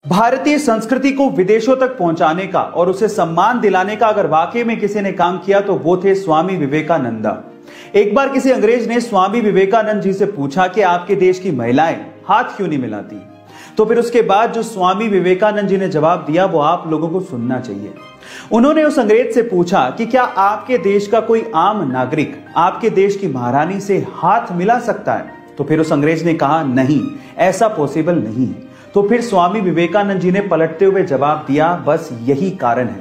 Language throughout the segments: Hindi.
भारतीय संस्कृति को विदेशों तक पहुंचाने का और उसे सम्मान दिलाने का अगर वाकई में किसी ने काम किया तो वो थे स्वामी विवेकानंद। एक बार किसी अंग्रेज ने स्वामी विवेकानंद जी से पूछा कि आपके देश की महिलाएं हाथ क्यों नहीं मिलाती। तो फिर उसके बाद जो स्वामी विवेकानंद जी ने जवाब दिया वो आप लोगों को सुनना चाहिए। उन्होंने उस अंग्रेज से पूछा कि क्या आपके देश का कोई आम नागरिक आपके देश की महारानी से हाथ मिला सकता है। तो फिर उस अंग्रेज ने कहा नहीं, ऐसा पॉसिबल नहीं है। तो फिर स्वामी विवेकानंद जी ने पलटते हुए जवाब दिया, बस यही कारण है,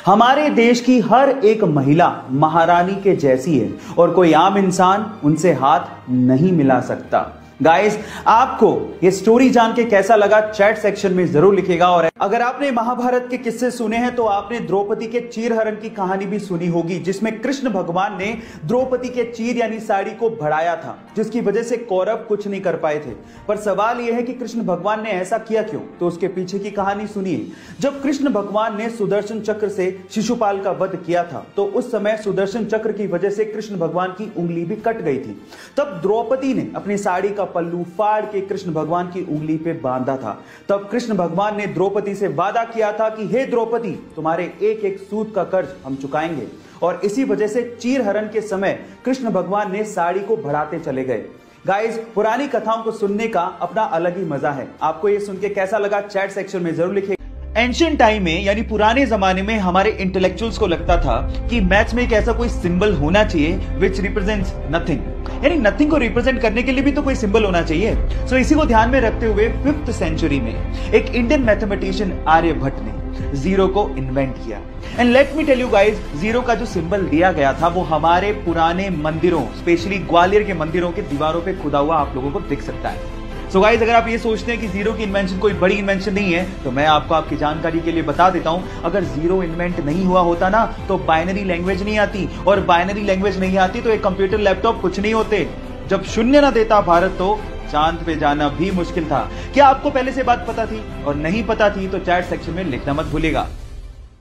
हमारे देश की हर एक महिला महारानी के जैसी है और कोई आम इंसान उनसे हाथ नहीं मिला सकता। गाइस, आपको ये स्टोरी जान के कैसा लगा चैट सेक्शन में जरूर लिखिएगा। और अगर आपने महाभारत के किस्से सुने हैं तो आपने द्रौपदी के चीरहरण की कहानी भी सुनी होगी, जिसमें कृष्ण भगवान ने द्रौपदी के चीर यानी साड़ी को बढ़ाया था, जिसकी वजह से कौरव कुछ नहीं कर पाए थे। पर सवाल यह है कि कृष्ण भगवान ने ऐसा किया क्यों, तो उसके पीछे की कहानी सुनिए। जब कृष्ण भगवान ने सुदर्शन चक्र से शिशुपाल का वध किया था तो उस समय सुदर्शन चक्र की वजह से कृष्ण भगवान की उंगली भी कट गई थी। तब द्रौपदी ने अपनी साड़ी का पल्लू फाड़ के कृष्ण भगवान की उंगली पे बांधा था। तब कृष्ण भगवान ने द्रौपदी से वादा किया था कि हे द्रौपदी, तुम्हारे एक एक सूत का कर्ज हम चुकाएंगे। और इसी वजह से चीरहरण के समय कृष्ण भगवान ने साड़ी को बढ़ाते चले गए। गाइस, पुरानी कथाओं को सुनने का अपना अलग ही मजा है। आपको ये सुन के कैसा लगा चैट सेक्शन में जरूर लिखिए। एंशिएंट टाइम में यानी पुराने जमाने में हमारे इंटेलेक्चुअल्स को लगता था कि मैथ्स में एक ऐसा कोई सिंबल होना चाहिए विच रिप्रेजेंट्स नथिंग, यानी नथिंग को रिप्रेजेंट करने के लिए भी तो कोई सिंबल होना चाहिए। सो इसी को ध्यान में रखते हुए 5th सेंचुरी में एक इंडियन मैथमेटिशियन आर्यभट्ट ने जीरो को इन्वेंट किया। And let me tell you guys, zero का जो सिंबल दिया गया था वो हमारे पुराने मंदिरों, स्पेशली ग्वालियर के मंदिरों के दीवारों पे खुदा हुआ आप लोगों को दिख सकता है। सो गाइस, अगर आप ये सोचते हैं कि जीरो की इन्वेंशन कोई बड़ी इन्वेंशन नहीं है तो मैं आपको आपकी जानकारी के लिए बता देता हूं, अगर जीरो इन्वेंट नहीं हुआ होता ना तो बाइनरी लैंग्वेज नहीं आती, और बाइनरी लैंग्वेज नहीं आती तो एक कंप्यूटर लैपटॉप कुछ नहीं होते। जब शून्य ना देता भारत तो चांद पे जाना भी मुश्किल था। क्या आपको पहले से बात पता थी? और नहीं पता थी तो चैट सेक्शन में लिखना मत भूलिएगा।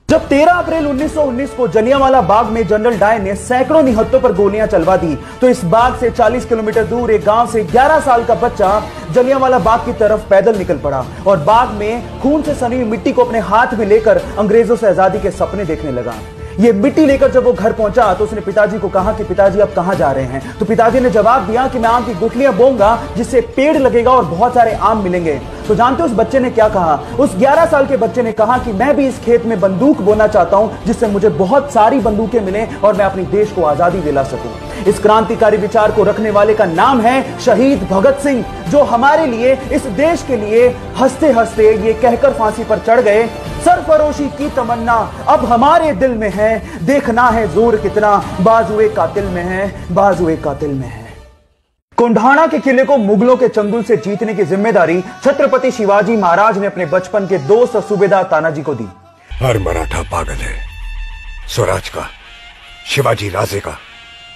जब 13 अप्रैल 1919 को जलियांवाला बाग में जनरल डायर ने सैकड़ों निहत्तों पर गोलियां चलवा दी तो इस बाग से 40 किलोमीटर दूर एक गांव से 11 साल का बच्चा जलियांवाला बाग की तरफ पैदल निकल पड़ा और बाग में खून से सनी हुई मिट्टी को अपने हाथ में लेकर अंग्रेजों से आजादी के सपने देखने लगा। ये मिट्टी लेकर जब वो घर पहुंचा तो उसने पिताजी को कहा कि पिताजी आप कहां जा रहे हैं। तो पिताजी ने जवाब दिया कि मैं आम की गुठलियां बोऊंगा जिससे पेड़ लगेगा और बहुत सारे आम मिलेंगे। तो जानते हो उस बच्चे ने क्या कहा? उस 11 साल के बच्चे ने कहा कि मैं भी इस खेत में बंदूक बोना चाहता हूं जिससे मुझे बहुत सारी बंदूकें मिले और मैं अपने देश को आजादी दिला सकूं। इस क्रांतिकारी विचार को रखने वाले का नाम है शहीद भगत सिंह, जो हमारे लिए, इस देश के लिए हंसते हंसते ये कहकर फांसी पर चढ़ गए, सरफरोशी की तमन्ना अब हमारे दिल में है, देखना है जोर कितना बाजुए कातिल में है, बाजुए कातिल में है। कोंढाणा के किले को मुगलों के चंगुल से जीतने की जिम्मेदारी छत्रपति शिवाजी महाराज ने अपने बचपन के दोस्त सूबेदार तानाजी को दी। हर मराठा पागल है, स्वराज का, शिवाजी राजे का,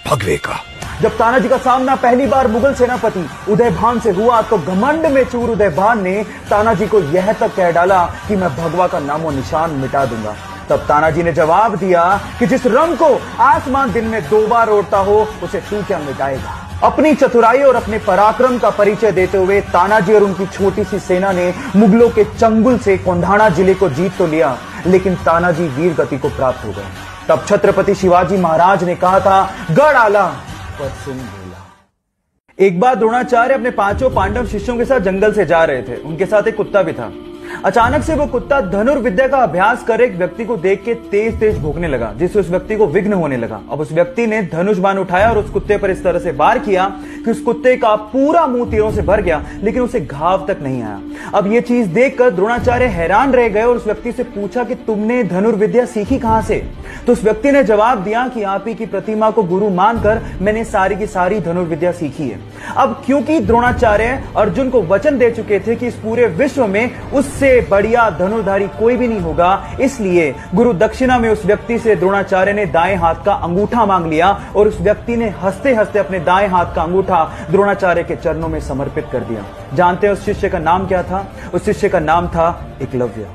भगवे का। जब तानाजी का सामना पहली बार मुगल सेनापति उदयभान से हुआ तो घमंड में चूर उदयभान ने तानाजी को यह तक कह डाला कि मैं भगवा का नामो निशान मिटा दूंगा। तब तानाजी ने जवाब दिया कि जिस रंग को आसमान दिन में 2 बार ओढ़ता हो उसे तू क्या मिटाएगा। अपनी चतुराई और अपने पराक्रम का परिचय देते हुए तानाजी और उनकी छोटी सी सेना ने मुगलों के चंगुल से कोंढाणा जिले को जीत तो लिया, लेकिन तानाजी वीर गति को प्राप्त हो गए। तब छत्रपति शिवाजी महाराज ने कहा था, गढ़ आला पर सिंह बोला। एक बार द्रोणाचार्य अपने 5 पांडव शिष्यों के साथ जंगल से जा रहे थे। उनके साथ एक कुत्ता भी था। अचानक से वो कुत्ता धनुर्विद्या का अभ्यास कर एक व्यक्ति को देख के तेज तेज भौंकने लगा, जिससे उस व्यक्ति को विघ्न होने लगा। अब उस व्यक्ति ने धनुष बाण उठाया और उस कुत्ते पर इस तरह से वार किया कि उस कुत्ते का पूरा मुंह तीरों से भर गया, लेकिन उसे घाव तक नहीं आया। अब ये चीज देखकर द्रोणाचार्य हैरान रह गए और उस व्यक्ति से पूछा कि तुमने धनुर्विद्या सीखी कहां से? तो उस व्यक्ति ने जवाब दिया कि आप ही की प्रतिमा को गुरु मानकर मैंने सारी की सारी धनुर्विद्या सीखी है। अब क्योंकि द्रोणाचार्य अर्जुन को वचन दे चुके थे कि इस पूरे विश्व में उससे बढ़िया धनुर्धारी कोई भी नहीं होगा, इसलिए गुरु दक्षिणा में उस व्यक्ति से द्रोणाचार्य ने दाएं हाथ का अंगूठा मांग लिया और उस व्यक्ति ने हंसते हंसते अपने दाएं हाथ का अंगूठा द्रोणाचार्य के चरणों में समर्पित कर दिया। जानते हैं उस शिष्य का नाम क्या था? उस शिष्य का नाम था एकलव्य।